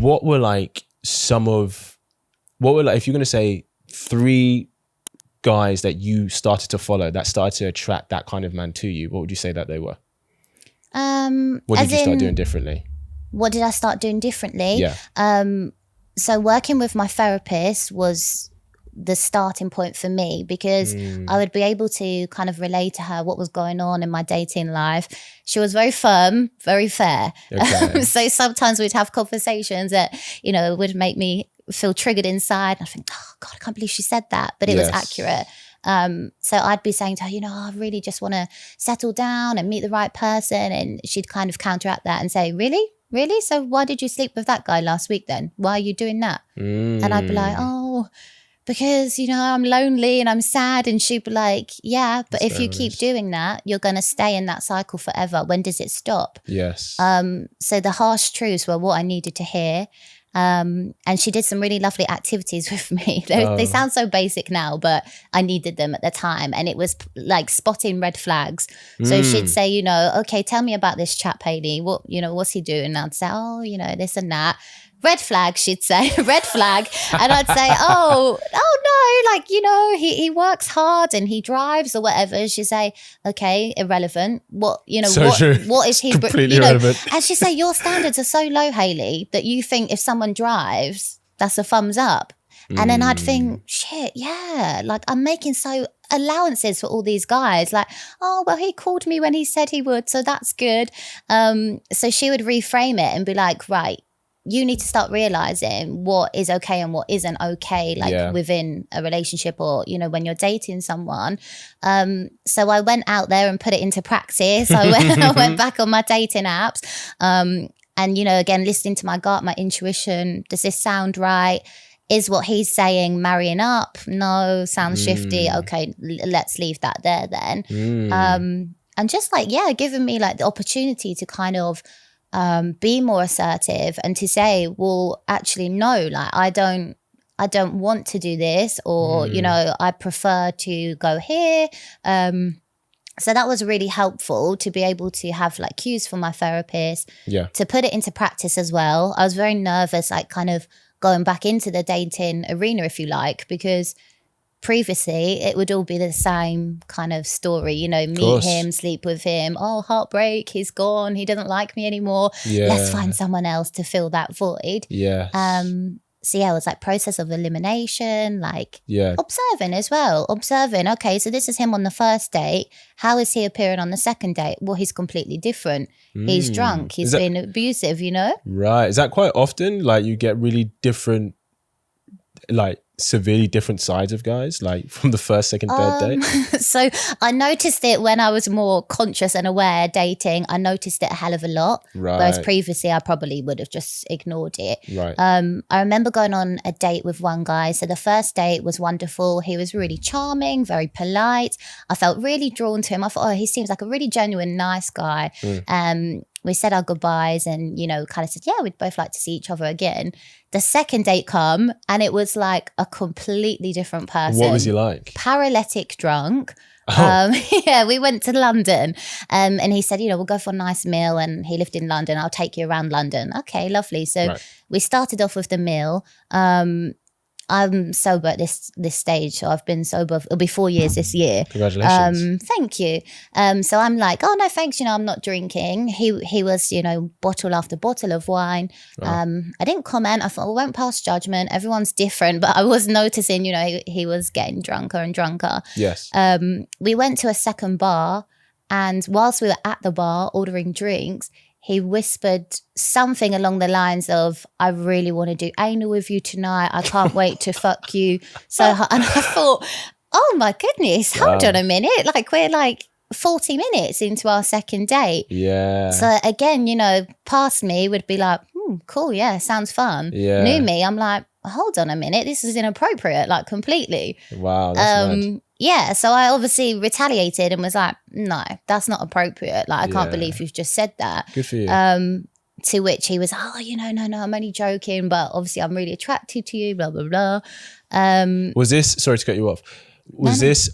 what were like if you're going to say 3 guys that you started to follow that started to attract that kind of man to you, what would you say that they were? What did you start doing differently? What did I start doing differently? Yeah. So working with my therapist was the starting point for me, because I would be able to kind of relate to her what was going on in my dating life. She was very firm, very fair. Okay. So sometimes we'd have conversations that, you know, would make me feel triggered inside. I think, oh God, I can't believe she said that, but it was accurate. So I'd be saying to her, you know, I really just want to settle down and meet the right person. And she'd kind of counteract that and say, really? Really? So why did you sleep with that guy last week then? Why are you doing that? And I'd be like, oh, because, you know, I'm lonely and I'm sad. And she'd be like, yeah, but if you keep doing that, you're going to stay in that cycle forever. When does it stop? Yes. So the harsh truths were what I needed to hear. And she did some really lovely activities with me. They sound so basic now, but I needed them at the time. And it was like spotting red flags. So she'd say, you know, okay, tell me about this chap, Hayley. What's he doing? And I'd say, oh, you know, this and that. Red flag, she'd say, red flag. And I'd say, oh no, like, you know, he works hard and he drives or whatever. She'd say, okay, irrelevant. What is he, completely you know, irrelevant. and she'd say, your standards are so low, Hayley, that you think if someone drives, that's a thumbs up. And then I'd think, shit, yeah, like I'm making so allowances for all these guys. Like, oh, well, he called me when he said he would, so that's good. So she would reframe it and be like, right, you need to start realizing what is okay and what isn't okay, like within a relationship or, you know, when you're dating someone. So I went out there and put it into practice. I went back on my dating apps. And, you know, again, listening to my gut, my intuition, does this sound right? Is what he's saying marrying up? No, sounds shifty. Okay, let's leave that there then. And just like, giving me like the opportunity to kind of be more assertive and to say, well, actually, no, like I don't want to do this, or, you know, I prefer to go here. So that was really helpful to be able to have like cues from my therapist, to put it into practice as well. I was very nervous, like kind of going back into the dating arena, if you like, because previously it would all be the same kind of story, you know, meet him, sleep with him, oh, heartbreak, he's gone, he doesn't like me anymore, let's find someone else to fill that void. So it was like process of elimination, like observing as well, okay, so this is him on the first date, how is he appearing on the second date? Well, he's completely different. He's drunk, he's been abusive, you know. Right. Is that quite often, like you get really different, like severely different sides of guys, like from the first, second, third date? So I noticed it when I was more conscious and aware dating. I noticed it a hell of a lot. Right. Whereas previously I probably would have just ignored it. Right. I remember going on a date with one guy. So the first date was wonderful. He was really charming, very polite. I felt really drawn to him. I thought, oh, he seems like a really genuine, nice guy. We said our goodbyes and, you know, kind of said, yeah, we'd both like to see each other again. The second date come and it was like a completely different person. What was he like? Paralytic drunk. We went to London and he said, you know, we'll go for a nice meal, and he lived in London. I'll take you around London. Okay, lovely. So we started off with the meal. I'm sober at this stage, so I've been sober. It'll be 4 years this year. Congratulations. Thank you. So I'm like, oh no, thanks. You know, I'm not drinking. He was, you know, bottle after bottle of wine. I didn't comment. I thought, I won't pass judgment. Everyone's different, but I was noticing, you know, he was getting drunker and drunker. Yes. We went to a second bar, and whilst we were at the bar ordering drinks, he whispered something along the lines of, I really want to do anal with you tonight. I can't wait to fuck you. So, and I thought, oh my goodness, hold on a minute. Like we're like 40 minutes into our second date. Yeah. So again, you know, past me would be like, cool, yeah, sounds fun. Yeah. New me, I'm like, hold on a minute, this is inappropriate, like completely. Wow, that's mad. Yeah, so I obviously retaliated and was like, no, that's not appropriate. Like, I can't believe you've just said that. Good for you. To which he was, oh, you know, no, I'm only joking, but obviously I'm really attracted to you, blah, blah, blah. Was this, sorry to cut you off, was this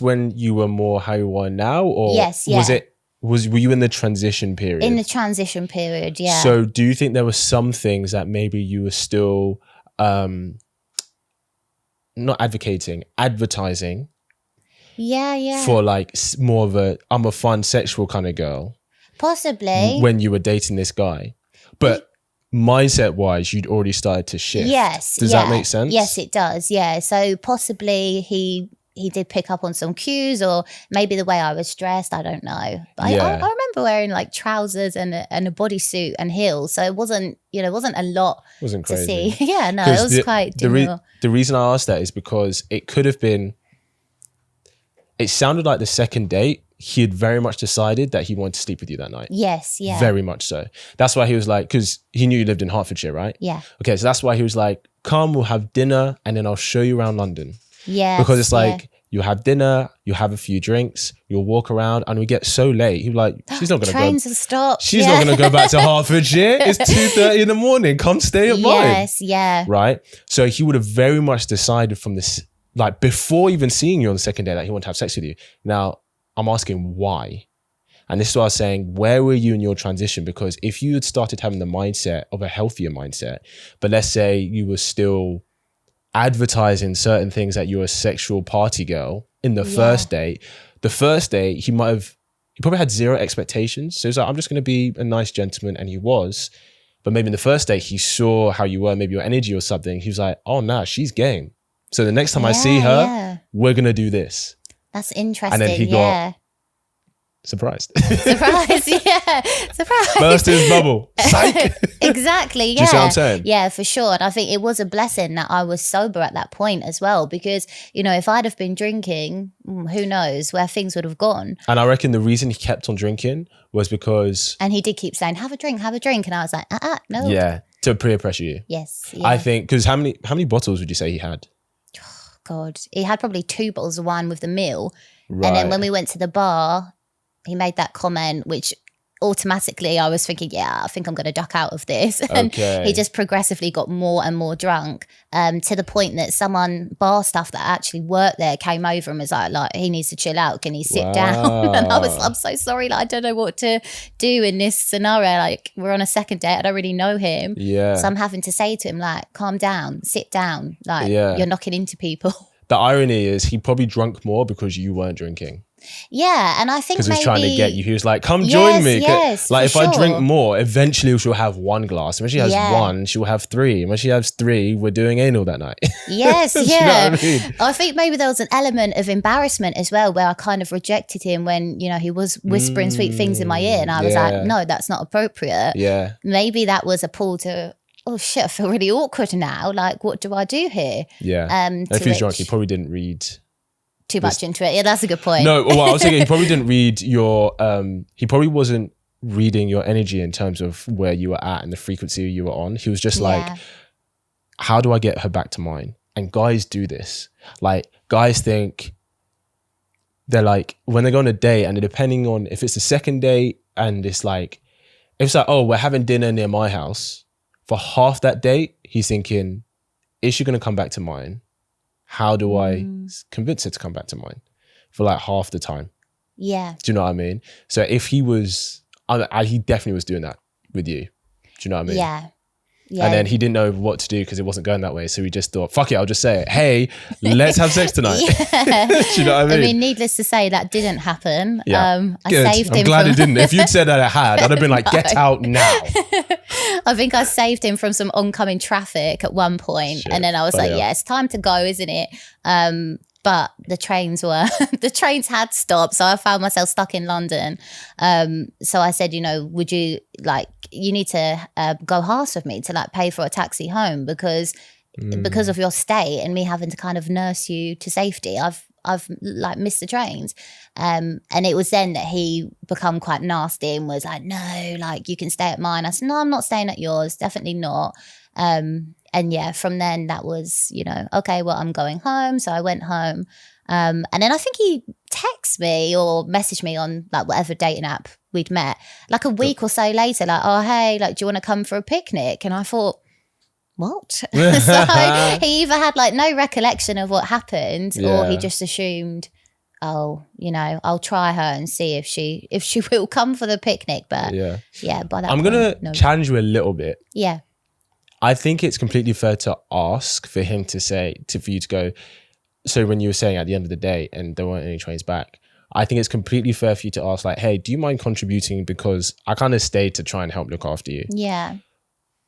when you were more how you are now? Or yes, was it were you in the transition period? In the transition period, yeah. So do you think there were some things that maybe you were still not advertising for like more of a I'm a fun sexual kind of girl? Possibly. When you were dating this guy. But mindset wise, you'd already started to shift. Yes. Does that make sense? Yes, it does. Yeah. So possibly he did pick up on some cues, or maybe the way I was dressed. I don't know. But I remember wearing like trousers and a bodysuit and heels. So it wasn't a lot wasn't to crazy. see. Yeah, no, it was quite demure. The reason I asked that is because it could have been, it sounded like the second date, he had very much decided that he wanted to sleep with you that night. Yes, yeah. Very much so. That's why he was like, because he knew you lived in Hertfordshire, right? Yeah. Okay, so that's why he was like, come, we'll have dinner and then I'll show you around London. Yeah. Because it's like, you have dinner, you have a few drinks, you'll walk around and we get so late. He was like, she's not going to go. Trains have stopped. She's not going to go back to Hertfordshire. It's 2:30 in the morning. Come stay at mine. Yes, yeah. Right? So he would have very much decided from this, like before even seeing you on the second day, that he wanted to have sex with you. Now, I'm asking why. And this is what I was saying, where were you in your transition? Because if you had started having the mindset of a healthier mindset, but let's say you were still advertising certain things that you're a sexual party girl in the first date, he probably had zero expectations. So he's like, I'm just going to be a nice gentleman. And he was. But maybe in the first date, he saw how you were, maybe your energy or something. He was like, oh, nah, she's game. So the next time I see her, we're going to do this. That's interesting. And then he got surprised. Surprise, yeah. Surprise. Burst his bubble. Psych. Exactly, yeah. Do you see what I'm saying? Yeah, for sure. And I think it was a blessing that I was sober at that point as well, because, if I'd have been drinking, who knows where things would have gone. And I reckon the reason he kept on drinking was because... And he did keep saying, have a drink. And I was like, no. Yeah, to peer pressure you. Yes. Yeah. I think, because how many bottles would you say he had? God, he had probably 2 bottles of wine with the meal. Right. And then when we went to the bar, he made that comment, which automatically I was thinking, I think I'm going to duck out of this. And he just progressively got more and more drunk, to the point that bar staff that actually worked there came over and was like, he needs to chill out. Can he sit down? And I'm so sorry. Like, I don't know what to do in this scenario. Like, we're on a second date. I don't really know him. Yeah. So I'm having to say to him, like, calm down, sit down. Like, you're knocking into people. The irony is he probably drunk more because you weren't drinking. Yeah, and I think because maybe... he's trying to get you. He was like, come join me. Yes, like, if sure. I drink more, eventually she'll have 1 glass. And when she has 1, she'll have 3. And when she has 3, we're doing anal that night. Yes, yeah. You know what I mean? I think maybe there was an element of embarrassment as well, where I kind of rejected him when, he was whispering sweet things in my ear. And I was like, no, that's not appropriate. Yeah. Maybe that was a pull to... oh shit, I feel really awkward now. Like, what do I do here? Yeah. If he's drunk, he probably didn't read too much into it. Yeah, that's a good point. No, well, I was thinking he probably didn't read your, he probably wasn't reading your energy in terms of where you were at and the frequency you were on. He was just like, how do I get her back to mine? And guys do this. Like, guys think, they're like, when they go on a date and depending on if it's the second date and it's like, if it's like, oh, we're having dinner near my house, for half that date, he's thinking, is she going to come back to mine? How do I convince her to come back to mine? For like half the time. Yeah. Do you know what I mean? So if he was, he definitely was doing that with you. Do you know what I mean? Yeah. Yeah. And then he didn't know what to do because it wasn't going that way. So he just thought, fuck it, I'll just say it. Hey, let's have sex tonight. Yeah. Do you know what I mean? Needless to say, that didn't happen. Yeah. I saved him. I'm glad it didn't. If you'd said that it had, I'd have been like, get out now. I think I saved him from some oncoming traffic at one point. Shit, and then I was like, it's time to go, isn't it? But the trains had stopped. So I found myself stuck in London. So I said, would you you need to go halves with me to like pay for a taxi home because of your state and me having to kind of nurse you to safety. I've like missed the trains. And it was then that he become quite nasty and was like, no, like you can stay at mine. I said, no, I'm not staying at yours. Definitely not. And yeah, from then that was, okay, well, I'm going home. So I went home. And then I think he texted me or messaged me on like whatever dating app we'd met, like a week or so later, like, oh, hey, like, do you want to come for a picnic? And I thought, what? So he either had like no recollection of what happened or he just assumed oh, I'll try her and see if she will come for the picnic. But yeah, by that I'm point, gonna no. challenge you a little bit. Yeah. I think it's completely fair to ask for him to for you to go. So when you were saying at the end of the day and there weren't any trains back, I think it's completely fair for you to ask, like, hey, do you mind contributing, because I kind of stayed to try and help look after you. Yeah.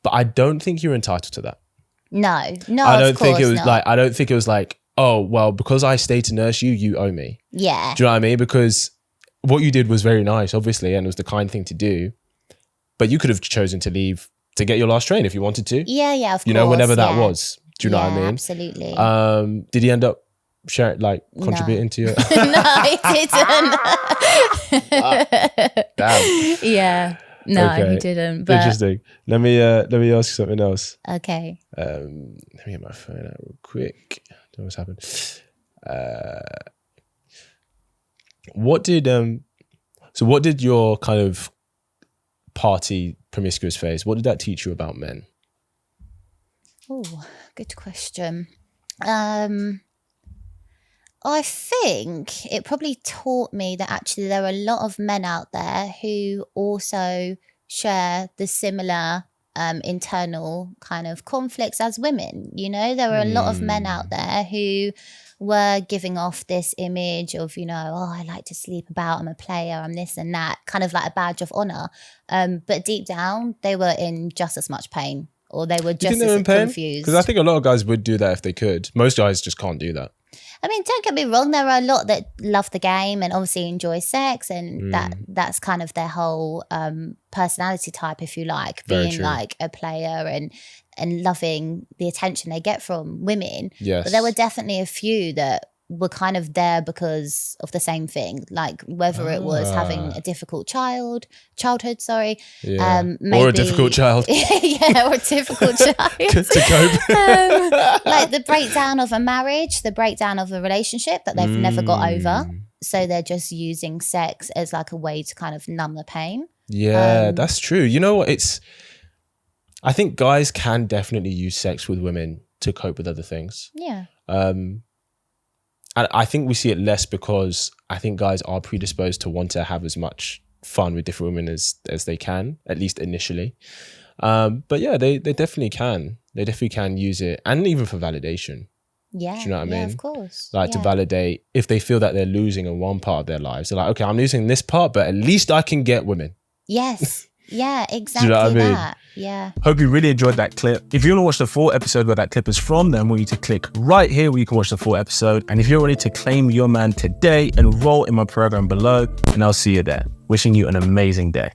But I don't think you're entitled to that. No, I don't think it was not. like, I don't think it was like, oh, well, because I stayed to nurse you, you owe me. Yeah. Do you know what I mean? Because what you did was very nice, obviously, and it was the kind thing to do. But you could have chosen to leave to get your last train if you wanted to. Yeah, of course. Whenever that was. Do you know what I mean? Absolutely. Did he end up contributing to you? No, he didn't. Damn. Yeah. No, Okay. he didn't. But Interesting. Let me ask you something else. okay. Let me get my phone out real quick. Don't know what's happened. What did your kind of party promiscuous phase, what did that teach you about men? Oh, good question. I think it probably taught me that actually there are a lot of men out there who also share the similar internal kind of conflicts as women. There are a lot of men out there who were giving off this image of, oh, I like to sleep about, I'm a player, I'm this and that, kind of like a badge of honor. But deep down, they were in just as much pain, or they were just as confused. Because I think a lot of guys would do that if they could. Most guys just can't do that. I mean, don't get me wrong, there are a lot that love the game and obviously enjoy sex, and that's kind of their whole personality type, if you like, being like a player and loving the attention they get from women. Yes. But there were definitely a few that were kind of there because of the same thing, like whether it was having a difficult childhood, maybe, or a difficult child. Yeah, or a difficult child to cope. like the breakdown of a marriage, the breakdown of a relationship that they've never got over, so they're just using sex as like a way to kind of numb the pain. Yeah, that's true. You know what, I think guys can definitely use sex with women to cope with other things. Yeah. And I think we see it less because I think guys are predisposed to want to have as much fun with different women as they can, at least initially. But yeah, they definitely can. They definitely can use it, and even for validation. Yeah. Do you know what I mean? Yeah, of course. Like to validate if they feel that they're losing in one part of their lives. They're like, okay, I'm losing this part, but at least I can get women. Yes. Yeah, exactly. Do you know what I mean? That. Yeah. Hope you really enjoyed that clip. If you want to watch the full episode where that clip is from, then I want you to click right here where you can watch the full episode. And if you're ready to claim your man today, enroll in my program below, and I'll see you there. Wishing you an amazing day.